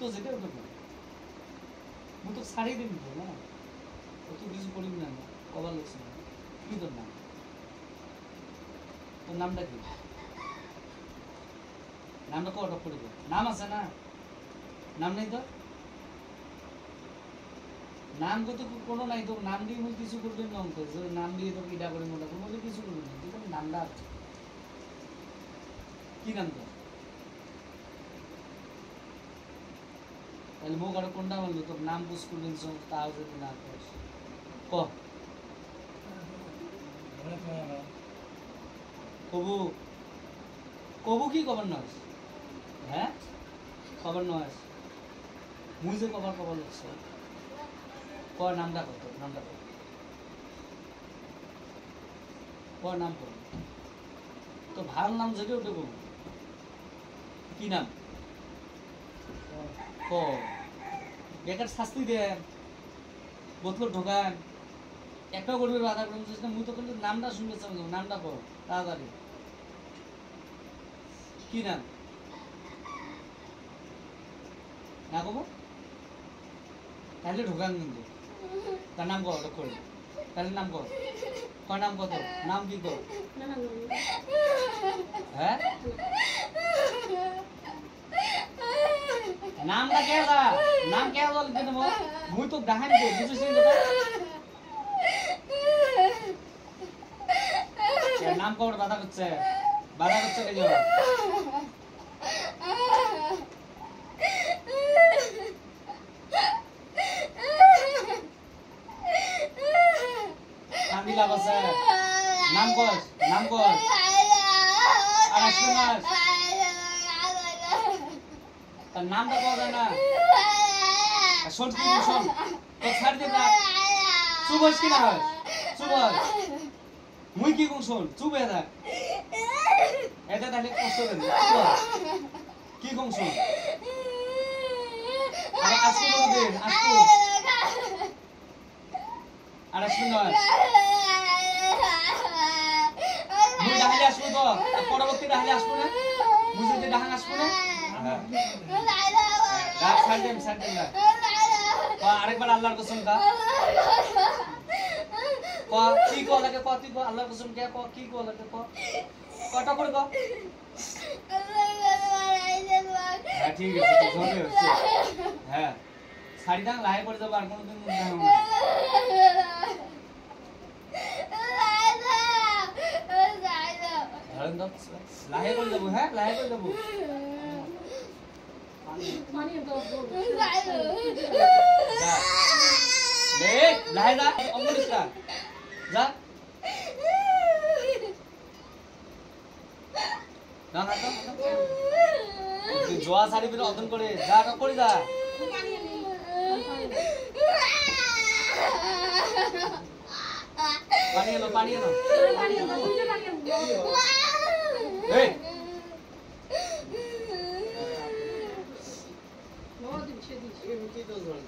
তো যেটা ওটা মু তো ছাড়ি দিন তো না ও তো কিছু করিম না কবার লাগছে না কি তোর নাম তোর নামটা কি নামটা কটা করে দে নাম আছে না নাম নেই তো নাম কত কোনো নাই তো নাম দিয়ে মুই কিছু করবেন না অঙ্ক যে নাম দিয়ে তো কিটা করে মোটা কোনো কিছু করবেন না কিন্তু নামটা কি নাম তো তাহলে মুখ আর কোনটা বললো তোর নাম পুষ করবেন তাও যদি না করিস ক কবু কবু কি খবর নয় হ্যাঁ খবর নয় মুই যে কবার খবর লাগছে ক নামটা কত নামটা কত ক নাম কত তো ভাল নাম যেটা ওটা কবু কি নাম ক বেকার শাস্তি দেন বোতল ঢোকান একটাও করবে বাধা করবেন চেষ্টা মুই তো কিন্তু নামটা শুনতে চাই নামটা কর তাড়াতাড়ি কি নাম না কব তাহলে ঢোকান কিন্তু তার নাম কর করে তাহলে নাম কর কয় নাম কত নাম কি কর হ্যাঁ নামটা কে দা নাম কে বল কিন্তু মুই তো ডাহান দে বুঝছিস তো নাম কর বাধা করছে কে যাও কান্দিলা বসে নাম কর আর শুনাস তার নামটা পাওয়া যায় না শোন কি শোন তো ছাড় দে না সুবস কি না হয় সুবস মুই কি কোন শোন চুপ এদা এটা তাহলে কষ্ট দেন কি কোন শোন আরে আসু দেন আসু আরে শুনাস মুই ডাহালে আসবো তো পরবর্তী ডাহালে আসবো না মুই যদি ডাহান আসবো না রাত ছাড় দেন না আরেকবার আল্লাহর কসম খা ক কি কো লাগে ক তুই কো আল্লাহর কসম কে ক কি কো লাগে ক কটা করে ক হ্যাঁ ঠিক আছে তো জোরে হচ্ছে হ্যাঁ শাড়ি দাম লাহে পড়ে যাবো আর কোনোদিন মনে হয় না ধরেন তো লাহে পড়ে যাবো হ্যাঁ লাহে পড়ে যাবো লাহে যা অমরিসটা যা না না তুই জোয়া শাড়ি পরে অদন করে যা করে যা পানি এলো এই কি তো ধরে